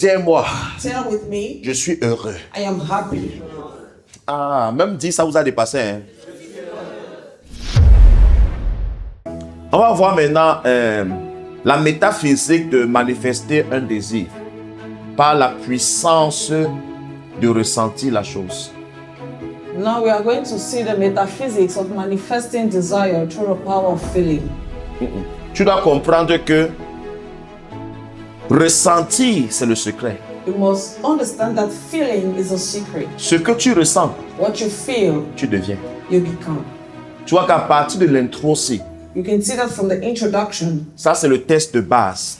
Dis-moi, Say with me, je suis heureux. I am happy. Ah, même dit, ça vous a dépassé. Hein? On va voir maintenant la métaphysique de manifester un désir par la puissance de ressentir la chose. Now we are going to see the metaphysics of manifesting desire through the power of feeling. Tu dois comprendre que ressentir, c'est le secret. You must understand that feeling is a secret. Ce que tu ressens, What you feel, tu deviens. you become. Tu vois qu'à partir de l'intro aussi, You can see that from the introduction. ça c'est le test de base.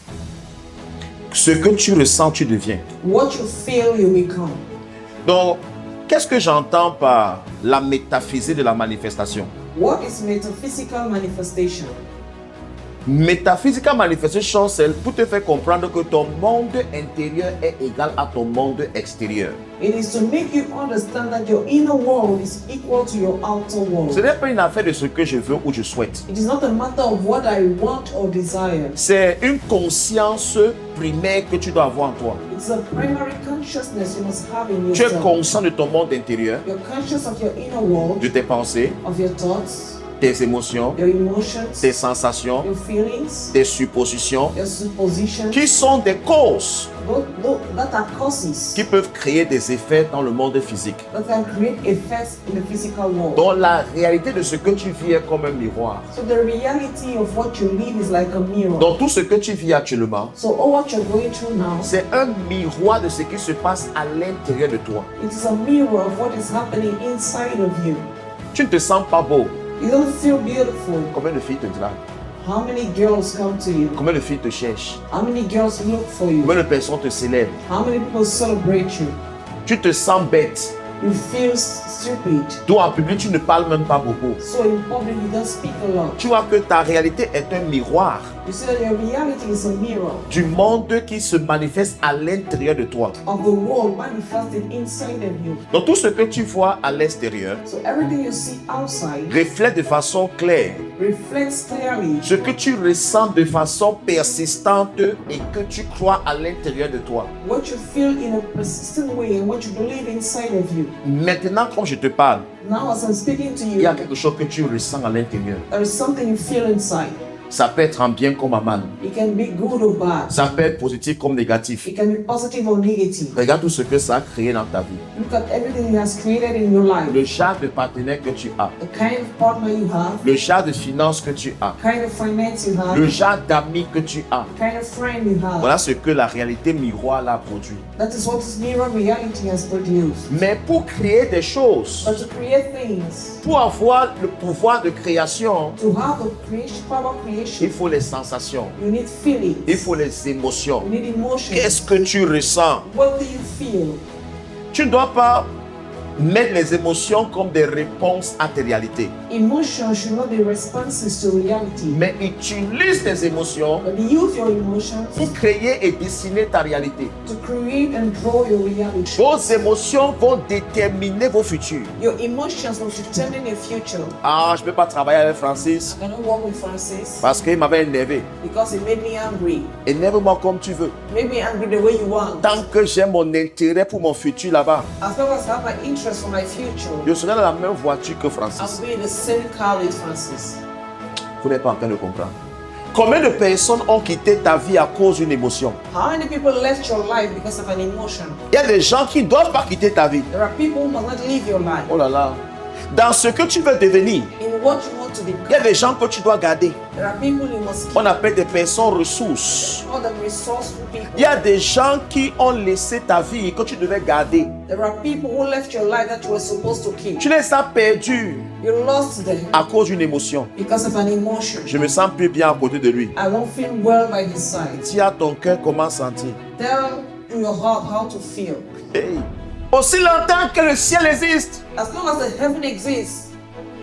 Ce que tu ressens, tu deviens. What you feel, you become. Donc, qu'est-ce que j'entends par la métaphysique de la manifestation? What is metaphysical manifestation? Metaphysical manifestation, c'est pour te faire comprendre que ton monde intérieur est égal à ton monde extérieur. It is to make you understand that your inner world is equal to your outer world. Ce n'est pas une affaire de ce que je veux ou je souhaite. It is not a matter of what I want or desire. C'est une conscience primaire que tu dois avoir en toi. It's a primary consciousness you must have in Tu es yourself. conscient de ton monde intérieur, You're conscious of your inner world, de tes pensées, of your thoughts, tes émotions, your emotions, tes sensations, your feelings, tes suppositions, your suppositions. qui sont des causes That are causes qui peuvent créer des effets dans le monde physique. that can create effects in the physical world. Donc la réalité de ce que tu vis est comme un miroir. So the reality of what you live is like a mirror. Donc tout ce que tu vis actuellement, So all what you're going through now, c'est un miroir de ce qui se passe à l'intérieur de toi. it is a mirror of what is happening inside of you. Tu ne te sens pas beau. You don't feel beautiful. Combien de filles te draguent? How many girls come to you? Combien de filles te cherchent? How many girls look for you? Combien de personnes te célèbrent? How many people celebrate you? Tu te sens bête. You feel stupid. Toi en public, tu ne parles même pas beaucoup. So in public you don't speak a lot. Tu vois que ta réalité est un miroir You see that your reality is a mirror du monde qui se manifeste à l'intérieur de toi. of the world manifested inside of you. Donc tout ce que tu vois à l'extérieur So everything you see outside reflète de façon claire reflects clearly ce que tu ressens de façon persistante et que tu crois à l'intérieur de toi. what you feel in a persistent way and what you believe inside of you. Maintenant, quand je te parle, Now as I'm speaking to il y a you, quelque chose que tu ressens à l'intérieur. there is something you feel inside. Ça peut être en bien comme en mal. It can be good or bad. Ça peut être positif comme négatif. It can be positive or negative. Regarde tout ce que ça a créé dans ta vie. Look at everything it has created in your life. Le genre de partenaire que tu as. The kind of partner you have, Le genre de finances que tu as. kind of finance you have, Le genre d'amis que tu as. kind of friend you have. Voilà ce que la réalité miroir l'a produit. That is what this mirror reality has produced. Mais pour créer des choses, But to create things, pour avoir le pouvoir de création, to have the creation, power il creation, faut les sensations. you need feelings. Il faut les émotions. You need emotions. Qu'est-ce que tu ressens? What do you feel? Tu ne dois pas mettre les émotions comme des réponses à tes réalités. Emotions should not be responses to reality. Mais utilise tes émotions But use your emotions pour créer et dessiner ta réalité. to create and draw your reality. Vos émotions vont déterminer vos futurs. Your emotions will determine your future. Ah, je ne peux pas travailler avec Francis I cannot work with Francis parce qu'il m'avait énervé. because it made me angry. Énerve-moi comme tu veux. Made me angry the way you want. Tant que j'ai mon intérêt pour mon futur là-bas, As long as I have my interest for my future, je serai dans la même voiture que I'll Francis. be in the same car with Francis. Vous n'êtes pas en train de comprendre. Combien de personnes ont quitté ta vie à cause d'une émotion? How many people left your life because of an emotion? Il y a des gens qui ne doivent pas quitter ta vie. There are people who must not live your life. Oh là là. Dans ce que tu veux devenir, In what you want to il y become, a des gens que tu dois garder. there are people you must keep. On appelle des personnes ressources. All the resourceful people. Il y a des gens qui ont laissé ta vie que tu devais garder. There are people who left your life that you were supposed to keep. Tu les as perdus You lost them à cause d'une émotion. because of an emotion. Je me sens plus bien à côté de lui. I won't feel well by his side. Si à ton cœur comment sentir. Tell your heart how to feel. Hey. Aussi longtemps que le ciel existe, As long as the heaven exists,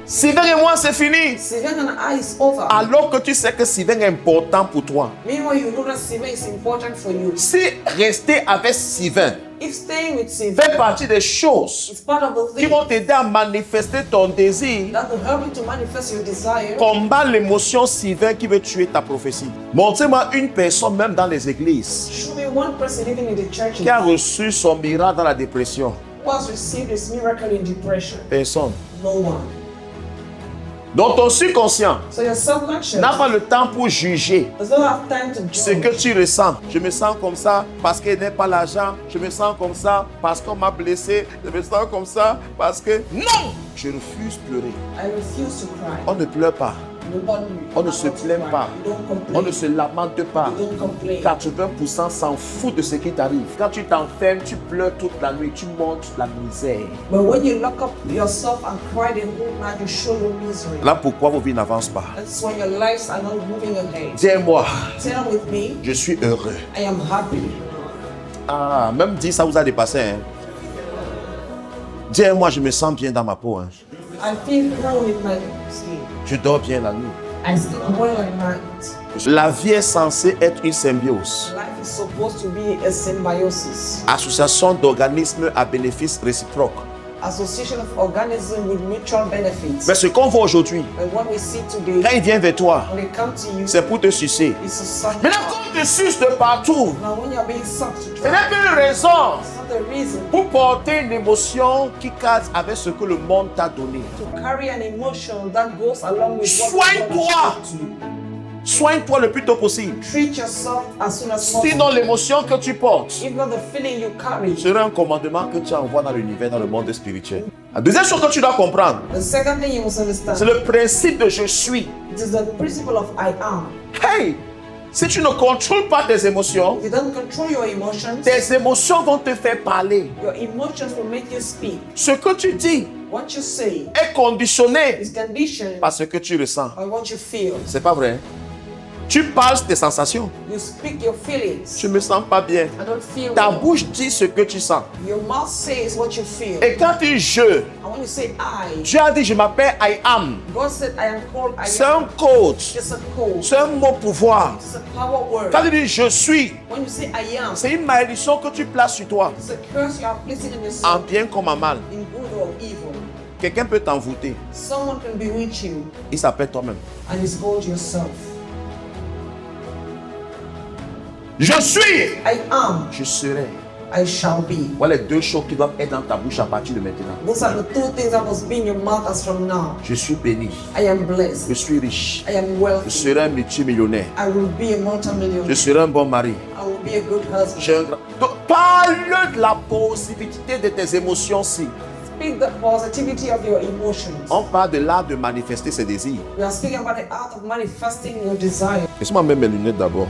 Sylvain et moi, c'est fini. Sylvain and I is over. Alors que tu sais que Sylvain est important pour toi. Meanwhile, you know that Sylvain is important for you. Si rester avec Sylvain If staying with Sylvain fait partie des choses is part of the qui thing vont t'aider à manifester ton désir, that will help you to manifest your desire, combat l'émotion Sylvain qui veut tuer ta prophétie. Montrez-moi une personne, même dans les églises, show me one person living in the church qui a reçu son miracle dans la dépression. who has received his miracle in depression. Personne. No one. Donc ton subconscient So your subconscious n'a pas le temps pour juger does not have time to ce judge que tu ressens. Je me sens comme ça parce qu'il n'est pas l'argent. Je me sens comme ça parce qu'on m'a blessé. Je me sens comme ça parce que... Non! Je refuse de pleurer. I refuse to cry. On ne pleure pas. Nobody. On ne se plaint pas. You don't complain. On ne se lamente pas. You don't complain. 80% s'en fout de ce qui t'arrive. Quand tu t'enfermes, tu pleures toute la nuit. Tu montres la misère. But when you lock up yourself and cry the whole night, you show your misery. Là, pourquoi vos vies n'avancent pas? That's when your lives are not moving ahead. Dis-moi, Tell with me, je suis heureux. I am happy. Ah, même dit, ça vous a dépassé. Hein? Dis-moi, je me sens bien dans ma peau. Hein? I feel well in my skin. Je dors bien la nuit. I sleep well at night. La vie est censée être une symbiose. Life is supposed to be a symbiosis. Association d'organismes à bénéfice réciproque. Association of organisms with mutual benefits. Mais ce qu'on voit aujourd'hui, But what we see today, quand il vient vers toi, when they come to you, c'est pour te sucer. it's a suck. Maintenant, quand on te suce de partout, Now when you're being sucked to ce try, n'est plus une raison it's not the reason pour porter une émotion qui case avec ce que le monde t'a donné. to carry an emotion that goes along with what Soigne-toi. God has taught you. Soigne-toi le plus tôt possible. Treat yourself as soon as possible. Sinon, l'émotion que tu portes If not the feeling you carry. sera un commandement que tu envoies dans l'univers, dans le monde spirituel. La deuxième chose que tu dois comprendre, The second thing you must c'est understand, le principe de je suis. it is the principle of I am. Hey, si tu ne contrôles pas tes émotions, If you don't control your emotions, tes émotions vont te faire parler. your emotions will make you speak. Ce que tu dis What you say est conditionné is conditioned par ce que tu ressens. by what you feel. C'est pas vrai? Tu parles tes sensations. You speak your feelings. Je me sens pas bien. I don't feel Ta well. bouche dit ce que tu sens. Your mouth says what you feel. Et quand tu dis je, And when you say I, tu as dit je m'appelle I am. God said I am called I C'est un am. code. It's a code. C'est un mot pouvoir. It's a power word. Quand tu dis je suis, When you say I am, c'est une malédiction que tu places sur toi, it's a curse you are placing in en yourself, bien comme en mal. in good or evil. Quelqu'un peut t'envoûter. Someone can bewitch you, Il s'appelle toi-même. and it's called yourself. Je suis. I am, Je serai. I shall be. Voilà les deux choses qui doivent être dans ta bouche à partir de maintenant. Those are the two things that must be in your mouth as from now. Je suis béni. I am blessed. Je suis riche. I am Je wealthy. serai un multimillionnaire. I will be a Je multimillionaire. serai un bon mari. I will be a good husband. J'ai un grand... Donc, parle de la positivité de tes émotions si. Speak the positivity of your emotions. On parle de l'art de manifester ses désirs. We are speaking about the art of manifesting your desire. Laisse-moi mettre mes lunettes d'abord.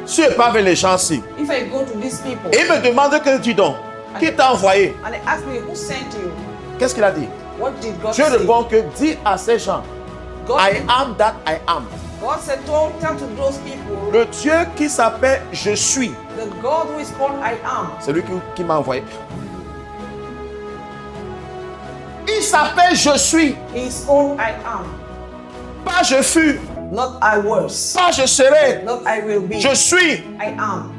Si je parle avec les gens si, If I go to these people et ils me demandent que dis donc, qui t'a envoyé? and they ask me who sent you, Qu'est-ce qu'il a dit? what did God Je say? réponds que dis à ces gens, God, I am that I am. God said, don't tell to those people, Le Dieu qui s'appelle Je suis, the God who is called I am. c'est lui qui m'a envoyé. Il s'appelle Je suis, He is called I am. pas je fus, Not I was. pas je serai. Not I will be. Je suis. I am.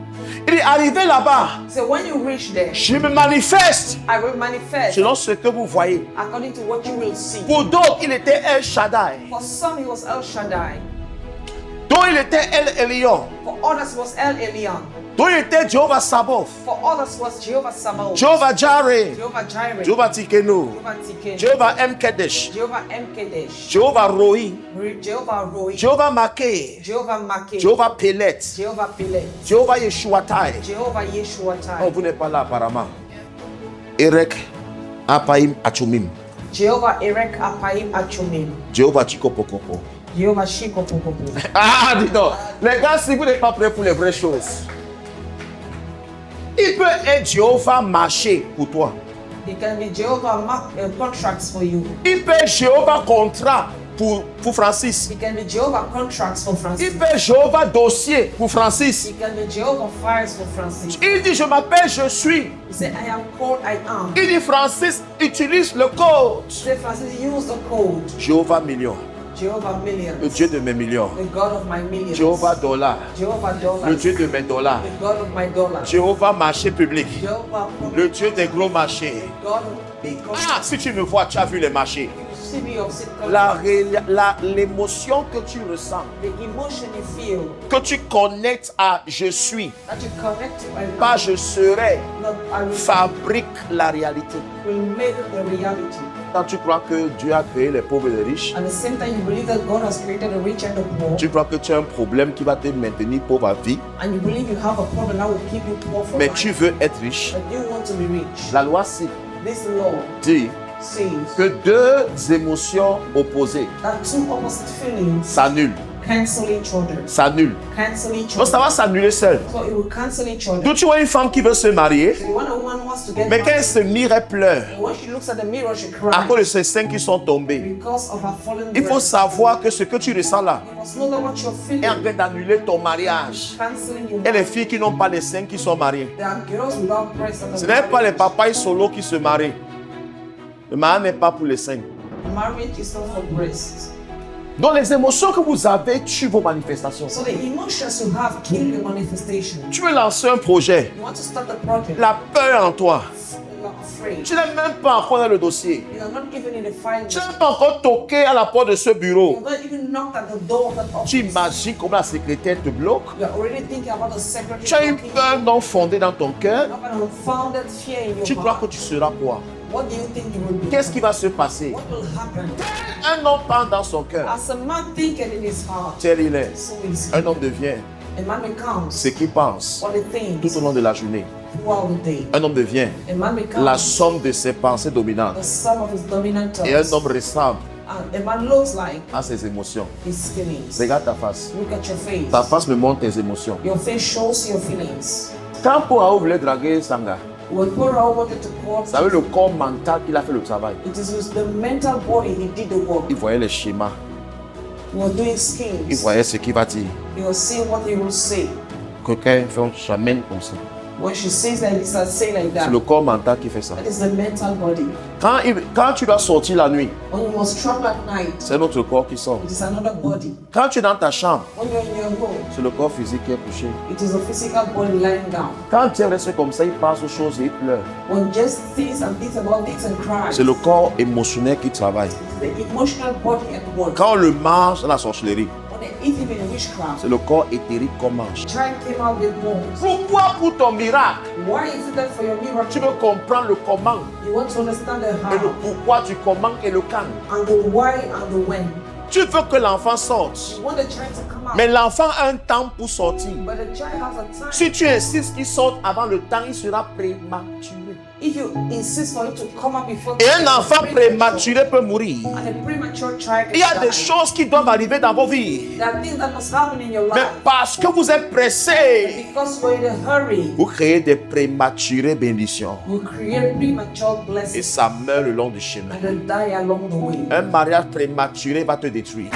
Il est arrivé là-bas. So when you reach there, Je me manifeste I will manifest selon ce que vous voyez. according to what you will see. Pour d'autres, il était El Shaddai. For some, it was El Shaddai. D'autres, il était El Elyon. For others, it was El Elyon. D'autres, il était Jehovah Sabaoth. For others, it was Jehovah Sabaoth. Jehovah Jireh. Jehovah Jireh. Jehovah Tikenu. Jehovah Tiken. Jehovah Mkedesh. Jehovah Mkedesh. Jehovah Roi. Jehovah Roi. Jehovah Makeh. Jehovah Makeh. Jehovah Pelet. Jehovah Pilet. Jehovah Yeshuatai. Jehovah Oh, Yeshuatai. vous n'êtes pas là apparemment. Erek Apaim Achumim. Jehovah Erek Apaim Achumim. Jehovah Chikopokopo. Jehovah Shikopopopo. Ah, dis donc. Les gars, si vous n'êtes pas prêts pour les vraies choses, il peut être Jehovah marché pour toi. It can be Jehovah contracts for you. Il peut être Jehovah contrat pour Francis. He can be Jehovah contracts for Francis. Il fait Jéhovah dossier pour Francis. He can be Jehovah files for Francis. Il dit, je m'appelle, je suis. He said, I am called, I am. Il dit, Francis, utilise le code. He said, Francis, use the code. Jéhovah million. Jehovah millions. Le Dieu de mes millions. The God of my millions. Jéhovah dollar. Jehovah dollars. Le Dieu de mes dollars. The God of my dollars. Jéhovah marché public. Jehovah Le Dieu des gros marchés. God of big Ah, si tu me vois, tu as vu les marchés. see me of sit L'émotion que tu ressens, the emotion you feel que tu connectes à je suis, that you connect to my pas je serai, not I will, fabrique la réalité. will make the reality. Quand tu crois que Dieu a créé les pauvres et les riches, At the same time, you believe that God has created the rich and the poor, tu crois que tu as un problème qui va te maintenir pauvre à vie, and you believe you have a problem that will keep you poor for mais life, tu veux être riche. but you want to be rich. La loi dit This law says que deux émotions opposées that two opposite feelings s'annulent. cancel each other. S'annulent. Cancel each Donc ça other. va s'annuler seul. So it will cancel each other. Donc tu vois une femme qui veut se marier, So when a woman wants to get mais quand elle married, se mire, elle pleure when she looks at the mirror, she à cause de cries ses seins qui sont tombés. because of her fallen Il faut breast. savoir que ce que tu ressens là You must know that what you're est en feeling train d'annuler ton mariage. canceling your Et les filles qui n'ont pas les seins qui sont mariées. There are girls without breasts that Ce are n'est pas les married. papas solo qui se marient. Le mariage n'est pas pour les seins. Marriage is not for breasts. Donc les émotions que vous avez tuent vos manifestations. So the emotions you have kill your manifestation. Tu veux lancer un projet, You want to start a project. la peur en toi. You're not afraid. Tu n'es même pas encore dans le dossier. You are not even in the file. Tu n'as pas encore toqué à la porte de ce bureau. You've not even knocked at the door of that office. Tu imagines comment la secrétaire te bloque. You're already thinking about the secretary. Tu as une talking. peur non fondée dans ton cœur. You have an unfounded fear in Tu your crois que heart. tu seras quoi? What do you think you will do? Qu'est-ce qui va se passer? What will happen? Un homme pense dans son cœur. As a man thinketh in his heart, Tel il est. so is he. Un homme devient A man becomes ce qu'il pense what he thinks tout au long de la journée. throughout the day. Un homme devient A man becomes la somme de ses pensées dominantes. the sum of his dominant thoughts. Et un homme ressemble And a man looks like à ses émotions. his feelings. Regarde ta face. Look at your face. Ta face me montre tes émotions. Your face shows your feelings. Quand Paul voulait draguer Sanga, When Korah wanted to call, ça veut le corps mental qu'il a fait le travail. it is with the mental body he did the work. Il voyait les schémas. He was doing Il schemes. voyait ce qu'il va dire. He was seeing what he will say. Quelqu'un fait un chemin comme ça. When she says like this, I say like C'est that. le corps mental qui fait ça. That is the mental body. Quand tu dois sortir la nuit, When you must travel at night, c'est notre corps qui sort. it is another body. Quand tu es dans ta chambre, When you're in your room, c'est le corps physique qui est couché. it is a physical body lying down. Quand tu restes comme ça, il passe aux choses et il pleure. When just thinks and thinks about things and cries, C'est le corps émotionnel qui travaille. the emotional body at work. Quand on le mange dans la sorcellerie, When they eat him in witchcraft, c'est le corps éthérique qu'on mange. child came out with bones. Pourquoi pour ton miracle, Why is it that for your tu miracle, veux comprendre le comment you want to understand the et le how pourquoi du comment et le quand. and the why and the when? Tu veux que l'enfant sorte, You want the child to come out, mais l'enfant a un temps pour sortir. but the child has a time. Si tu insistes qu'il sorte avant le temps, il sera prématuré. If you insist for it to come out before Et un enfant premature, prématuré peut mourir. and a premature child Il y a can des die. choses qui doivent arriver dans vos vies. There are things that must happen in your Mais life parce que vous êtes pressés, because you're in a hurry. vous créez des prématurées bénédictions. You create premature Et blessings ça meurt le long du chemin. and they die along the way. Un mariage prématuré va te détruire.